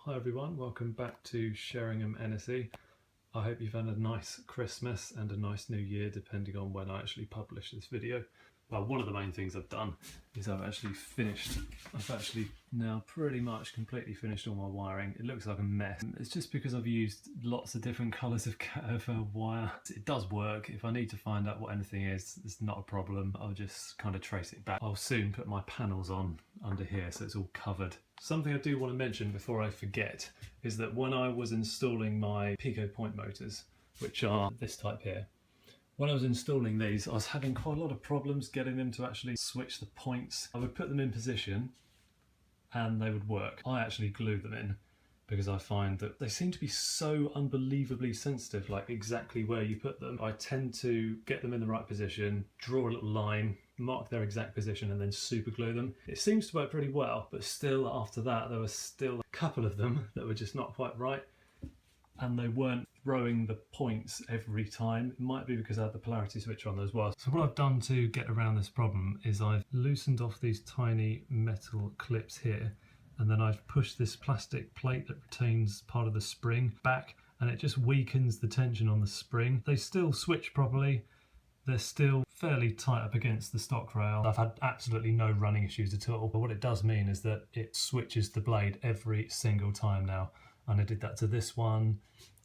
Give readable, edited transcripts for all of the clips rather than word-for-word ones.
Hi everyone, welcome back to Sheringham NSE. I hope you've had a nice Christmas and a nice New Year depending on when I actually publish this video. Well, one of the main things I've done is I've actually now pretty much completely finished all my wiring. It looks like a mess. It's just because I've used lots of different colours of wire. It does work. If I need to find out what anything is, it's not a problem. I'll just kind of trace it back. I'll soon put my panels on under here so it's all covered. Something I do want to mention before I forget is that when I was installing my Pico point motors, which are this type here, when I was installing these, I was having quite a lot of problems getting them to actually switch the points. I would put them in position and they would work. I actually glue them in because I find that they seem to be so unbelievably sensitive, like exactly where you put them. I tend to get them in the right position, draw a little line, mark their exact position and then super glue them. It seems to work pretty well, but still after that there were still a couple of them that were just not quite right and they weren't throwing the points every time. It might be because I had the polarity switch on as well. So what I've done to get around this problem is I've loosened off these tiny metal clips here, and then I've pushed this plastic plate that retains part of the spring back, and it just weakens the tension on the spring. They still switch properly. They're still fairly tight up against the stock rail. I've had absolutely no running issues at all. But what it does mean is that it switches the blade every single time now. And I did that to this one,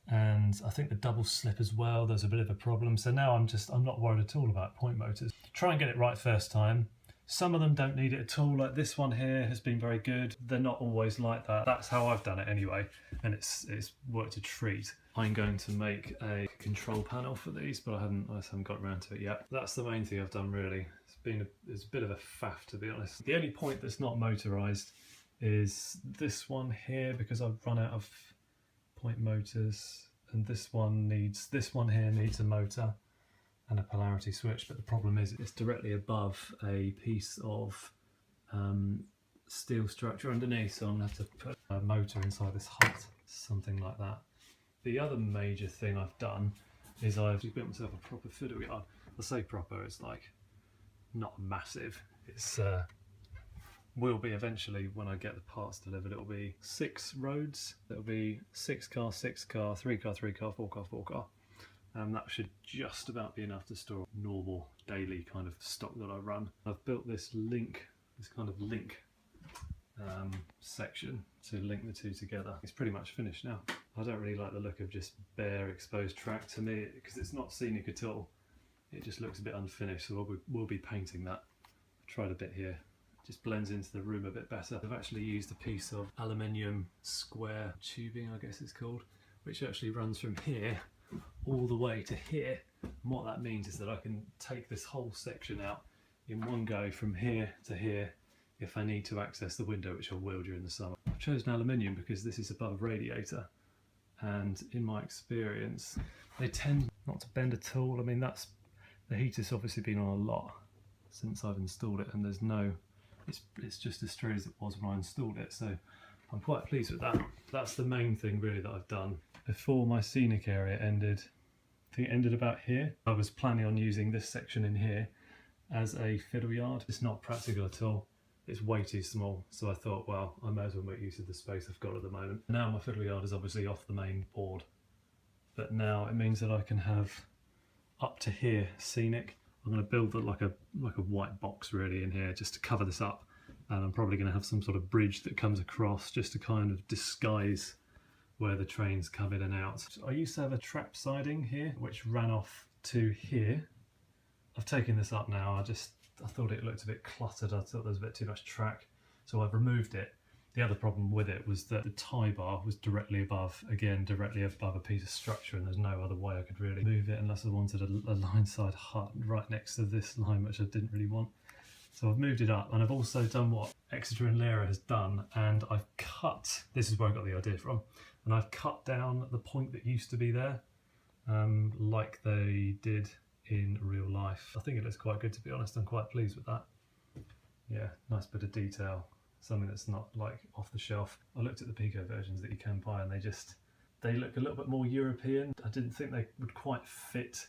and I think the double slip as well, there's a bit of a problem. So now I'm not worried at all about point motors. Try and get it right first time. Some of them don't need it at all, like this one here has been very good. They're not always like that. That's how I've done it anyway, and it's worked a treat. I'm going to make a control panel for these, but I haven't got around to it yet. That's the main thing I've done really. It's a bit of a faff, to be honest. The only point that's not motorized is this one here, because I've run out of point motors, and this one here needs a motor and a polarity switch, but the problem is it's directly above a piece of steel structure underneath, so I'm going to have to put a motor inside this hut, something like that. The other major thing I've done is I've built myself a proper fiddle yard. I say proper, it's like not massive. It's will be eventually when I get the parts delivered. It'll be 6 roads. It'll be 6 car, 6 car, 3 car, 3 car, 4 car, 4 car. And that should just about be enough to store normal daily kind of stock that I run. I've built this kind of link section to link the two together. It's pretty much finished now. I don't really like the look of just bare exposed track to me, because it's not scenic at all. It just looks a bit unfinished, so we'll be painting that. I tried a bit here. Just blends into the room a bit better. I've actually used a piece of aluminium square tubing, I guess it's called, which actually runs from here all the way to here. And what that means is that I can take this whole section out in one go from here to here if I need to access the window, which I will during the summer. I've chosen aluminium because this is above a radiator, and in my experience they tend not to bend at all. I mean, the heater's obviously been on a lot since I've installed it, and there's no, it's just as straight as it was when I installed it, so I'm quite pleased with that. That's the main thing really that I've done. Before my scenic area ended, I think it ended about here, I was planning on using this section in here as a fiddle yard. It's not practical at all. It's way too small, so I thought, well, I may as well make use of the space I've got at the moment. Now my fiddle yard is obviously off the main board, but now it means that I can have up to here scenic. I'm going to build like a white box really in here just to cover this up, and I'm probably going to have some sort of bridge that comes across just to kind of disguise where the trains come in and out. I used to have a trap siding here which ran off to here. I've taken this up now. I thought it looked a bit cluttered. I thought there was a bit too much track, so I've removed it. The other problem with it was that the tie bar was directly above a piece of structure, and there's no other way I could really move it unless I wanted a line side hut right next to this line, which I didn't really want. So I've moved it up, and I've also done what Exeter and Lera has done, and I've cut, this is where I got the idea from, and I've cut down the point that used to be there, like they did in real life. I think it looks quite good, to be honest. I'm quite pleased with that. Yeah, nice bit of detail. Something that's not like off the shelf. I looked at the Pico versions that you can buy, and they look a little bit more European. I didn't think they would quite fit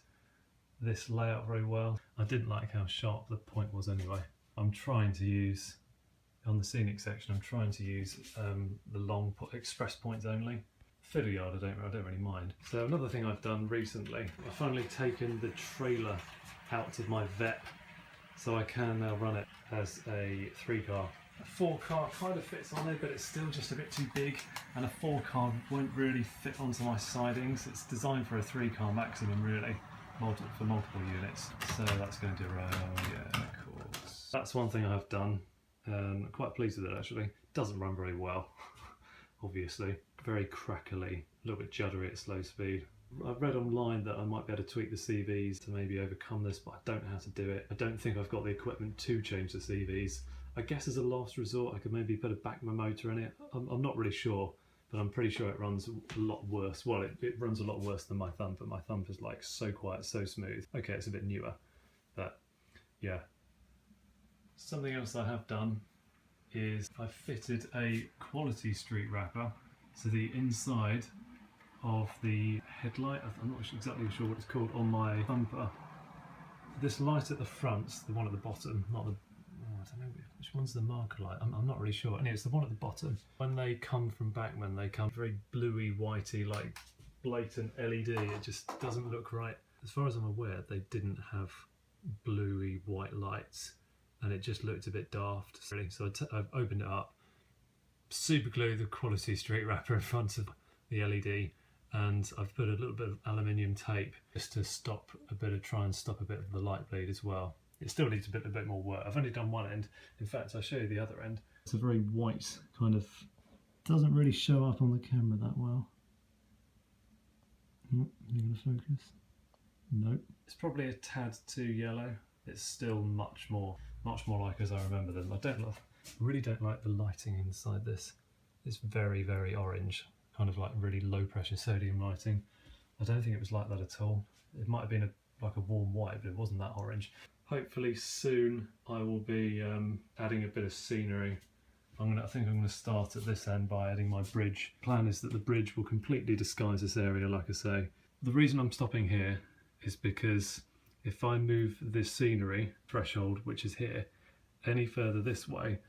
this layout very well. I didn't like how sharp the point was anyway. I'm trying to use On the scenic section, I'm trying to use the long express points only. Fiddle yard, I don't really mind. So another thing I've done recently, I've finally taken the trailer out of my vet, so I can now run it as a 3-car. A 4-car kind of fits on there, but it's still just a bit too big, and a 4-car won't really fit onto my sidings. It's designed for a 3-car maximum, really, for multiple units. So that's going to roll, yeah, of course. That's one thing I have done. Quite pleased with it actually. Doesn't run very well, obviously. Very crackly, a little bit juddery at slow speed. I've read online that I might be able to tweak the CVs to maybe overcome this, but I don't know how to do it. I don't think I've got the equipment to change the CVs. I guess as a last resort I could maybe put a Bachmann motor in it. I'm not really sure, but I'm pretty sure it runs a lot worse. Well, it runs a lot worse than my Thumper. My Thumper's like so quiet, so smooth. Okay, it's a bit newer, but yeah. Something else I have done is I've fitted a quality street wrapper to the inside of the headlight. I'm not exactly sure what it's called on my Thumper. This light at the front, the one at the bottom, not the, I don't know which one's the marker light. I'm not really sure. Anyway, it's the one at the bottom. When they come from Bachmann, they come very bluey, whitey, like blatant LED. It just doesn't look right. As far as I'm aware, they didn't have bluey white lights, and it just looked a bit daft. So I've opened it up, super glue the quality street wrapper in front of the LED, and I've put a little bit of aluminium tape just to try and stop a bit of the light bleed as well. It still needs a bit more work. I've only done one end. In fact, I'll show you the other end. It's a very white kind of, doesn't really show up on the camera that well. You're gonna focus? Nope. It's probably a tad too yellow. It's still much more like as I remember them. I really don't like the lighting inside this. It's very, very orange, kind of like really low pressure sodium lighting. I don't think it was like that at all. It might have been like a warm white, but it wasn't that orange. Hopefully soon I will be adding a bit of scenery. I think I'm going to start at this end by adding my bridge. The plan is that the bridge will completely disguise this area, like I say. The reason I'm stopping here is because if I move this scenery threshold, which is here, any further this way,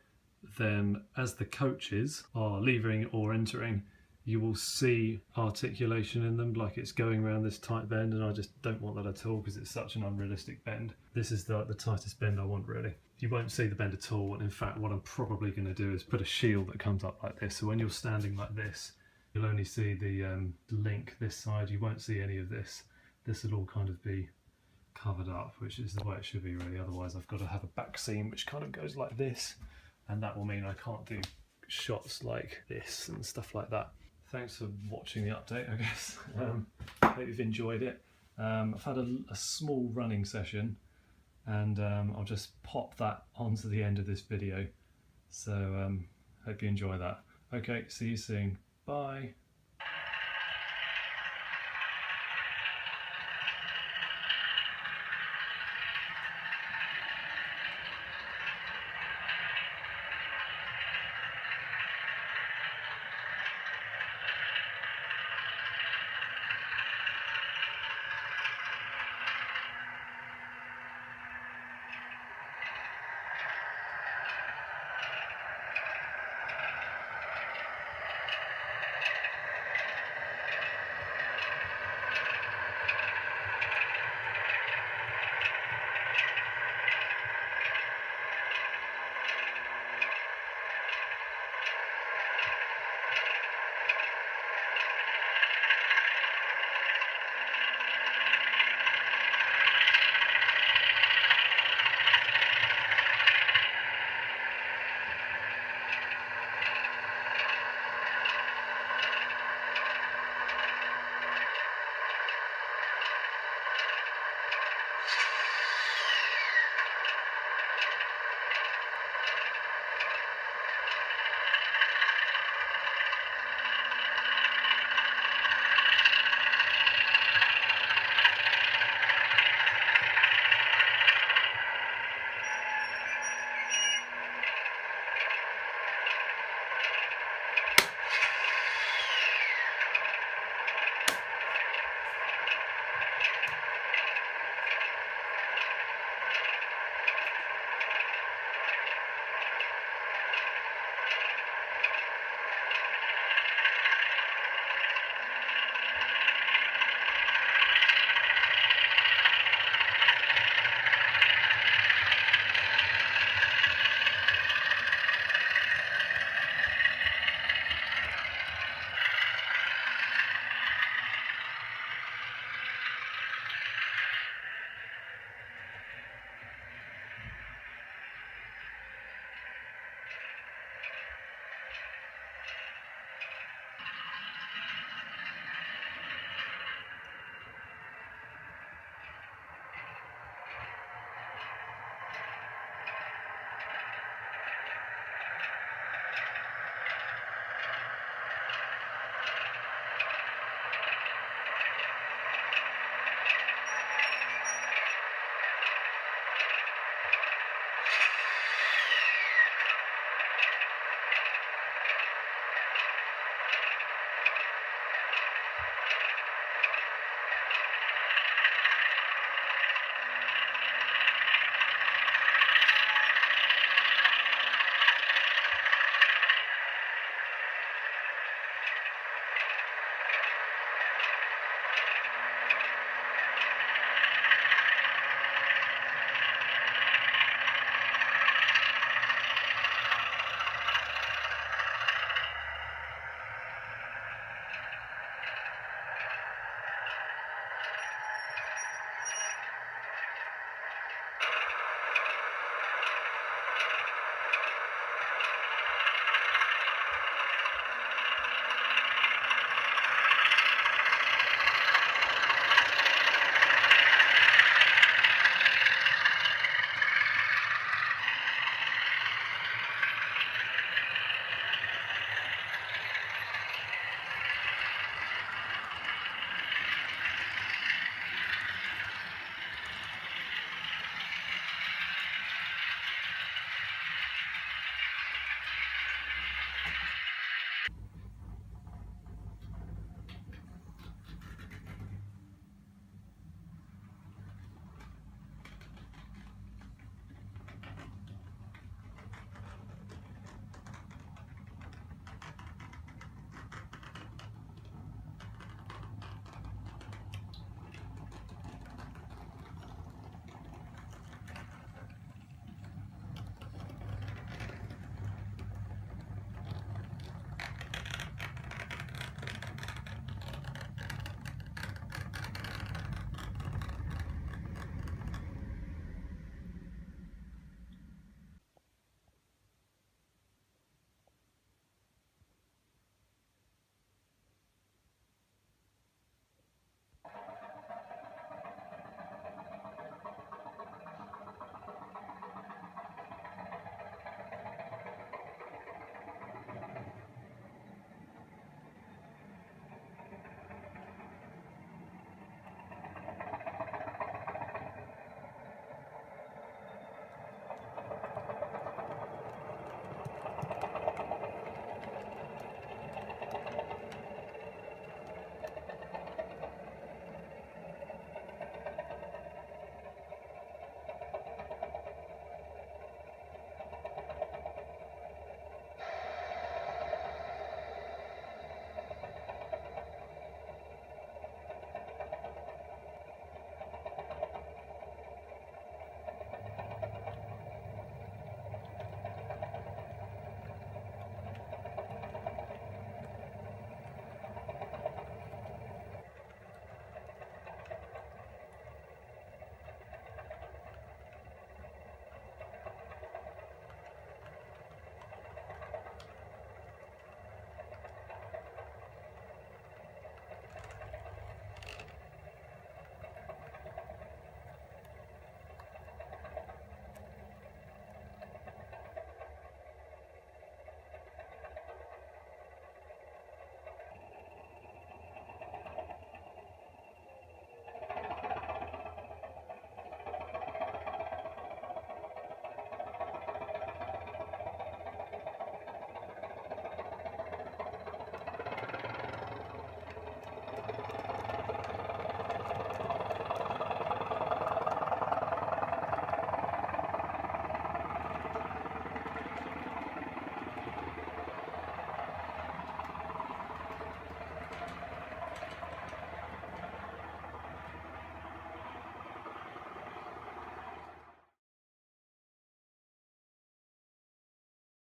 then as the coaches are leaving or entering, you will see articulation in them, like it's going around this tight bend, and I just don't want that at all because it's such an unrealistic bend. This is the tightest bend I want, really. You won't see the bend at all, and in fact what I'm probably going to do is put a shield that comes up like this, so when you're standing like this, you'll only see the link this side. You won't see any of this. This will all kind of be covered up, which is the way it should be, really. Otherwise I've got to have a back seam which kind of goes like this, and that will mean I can't do shots like this and stuff like that. Thanks for watching the update, I guess. Hope you've enjoyed it. I've had a small running session, and I'll just pop that onto the end of this video. So hope you enjoy that. Okay, see you soon. Bye.